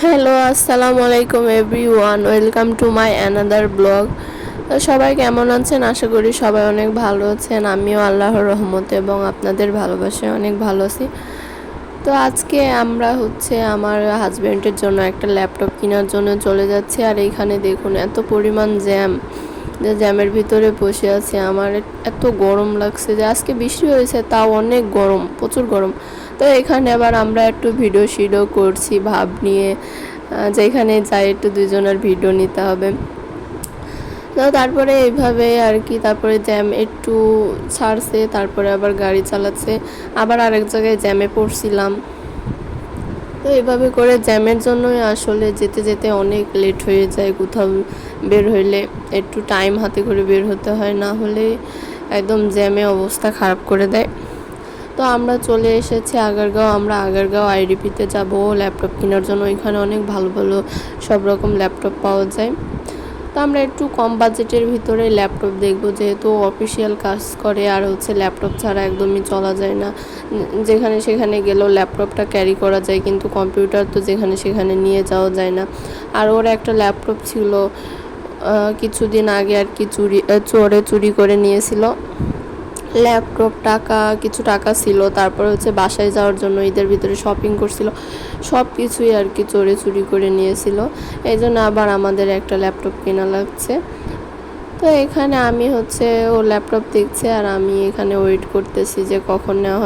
Hello, আসসালামু আলাইকুম everyone, welcome to my another blog. সবাই কেমন আছেন? আশা করি সবাই অনেক ভালো আছেন। আমিও আল্লাহর রহমতে এবং আপনাদের ভালোবাসায় অনেক ভালো আছি। তো আজকে আমরা আমার হাজব্যান্ডের জন্য একটা ল্যাপটপ কেনার জন্য চলে যাচ্ছি। আর এইখানে দেখুন এত পরিমাণ জ্যাম, যে জ্যামের ভিতরে বসে আছি। আমার এত গরম লাগছে, যে আজকে বৃষ্টি হয়েছে তাও অনেক গরম, প্রচুর গরম। তো এখানে আবার আমরা একটু ভিডিও করছি ভাব নিয়ে, যেখানে যাই একটু দুজনের ভিডিও নিতে হবে। তো তারপরে এইভাবে আর কি, তারপরে জ্যাম একটু ছাড়ছে, তারপরে আবার গাড়ি চালাচ্ছে, আবার আরেক জায়গায় জ্যামে পড়ছিলাম। তো এভাবে করে জ্যামের জন্যই আসলে যেতে যেতে অনেক লেট হয়ে যায়। কোথাও বের হইলে একটু টাইম হাতে করে বের হতে হয়, না হলে একদম জ্যামে অবস্থা খারাপ করে দেয়। তো আমরা চলে এসেছি আগারগাঁও। আমরা আগারগাঁও আইডিপিতে যাব ল্যাপটপ কেনার জন্য। ওইখানে অনেক ভালো ভালো সব রকম ল্যাপটপ পাওয়া যায়। তো আমরা একটু কম বাজেটের ভিতরে ল্যাপটপ দেখব, যেহেতু অফিসিয়াল কাজ করে, আর ল্যাপটপ ছাড়া একদমই চলা যায় না। যেখানে সেখানে গেলেও ল্যাপটপটা ক্যারি করা যায়, কিন্তু কম্পিউটার তো যেখানে সেখানে নিয়ে যাওয়া যায় না। আর ওর একটা ল্যাপটপ ছিল, কিছুদিন আগে আর কি চুরি করে নিয়েছিল ল্যাপটপ। কিছু টাকা ছিল, তারপর বাসায় যাওয়ার জন্য ঈদের ভিতরে শপিং করছিল, সব কিছুই আর কি চুরি করে নিয়েছিল। এই জন্য আবার আমাদের একটা ল্যাপটপ কেনা লাগছে। তো এখানে আমি ও ল্যাপটপ দেখছে, আর আমি এখানে ওয়েট করতেছি যে কখন নেওয়া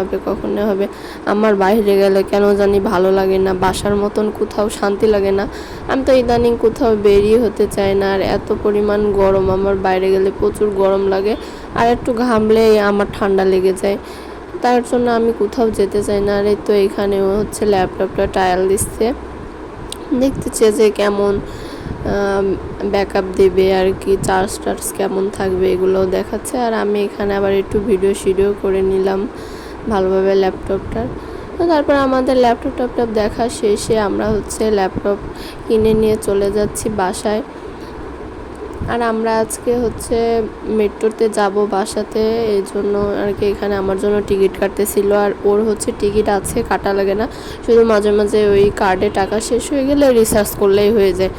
হবে। আমার বাইরে গেলে কেন জানি ভালো লাগে না, বাসার মতন কোথাও শান্তি লাগে না। আমি তো ইদানিং কোথাও বেরিয়ে হতে চাই না, আর এত পরিমাণ গরম, আমার বাইরে গেলে প্রচুর গরম লাগে, আর একটু ঘামলেই আমার ঠান্ডা লেগে যায়। তার জন্য আমি কোথাও যেতে চাই না। আর এই তো এখানেও ল্যাপটপটা ট্রায়াল দিচ্ছে, দেখতেছে যে কেমন ব্যাকআপ দেবে আর কি, চার্জ কেমন থাকবে, এগুলো দেখাচ্ছে। আর আমি এখানে আবার একটু ভিডিও করে নিলাম ভালোভাবে ল্যাপটপটার। তো তারপর আমাদের ল্যাপটপ দেখা শেষে আমরা ল্যাপটপ কিনে নিয়ে চলে যাচ্ছি বাসায়। আর আমরা আজকে মেট্রোতে যাব বাসাতে, এই জন্য আর কি এখানে আমার জন্য টিকিট কাটতেছিল। আর ওর টিকিট আছে, কাটা লাগে না, শুধু মাঝে মাঝে ওই কার্ডে টাকা শেষ হয়ে গেলে রিচার্জ করলেই হয়ে যায়।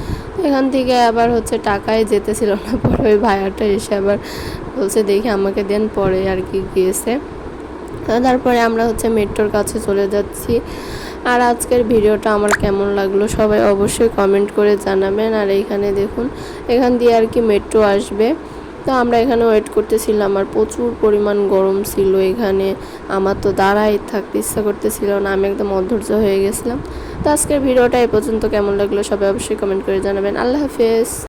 এখান থেকে আবার টাকাই যেতেছিল না, পরে ওই ভাইয়াটা এসে আবার বলছে দেখি আমাকে দেন, পরে আর কি গিয়েছে। তারপরে আমরা মেট্রোর কাছে চলে যাচ্ছি। আর আজকের ভিডিওটা আমার কেমন লাগলো সবাই অবশ্যই কমেন্ট করে জানাবেন। আর এইখানে দেখুন, এখান দিয়ে আর কি মেট্রো আসবে। তো আমরা এখানে ওয়েট করতেছিলাম, আর প্রচুর পরিমাণ গরম ছিল এখানে। আমার তো দাঁড়াই থাকতে ইচ্ছা করতেছিল না, আমি একদম অধৈর্য হয়ে গেছিলাম। তো আজকের ভিডিওটা এই পর্যন্ত, কেমন লাগলো সবাই অবশ্যই কমেন্ট করে জানাবেন। আল্লাহ হাফেজ।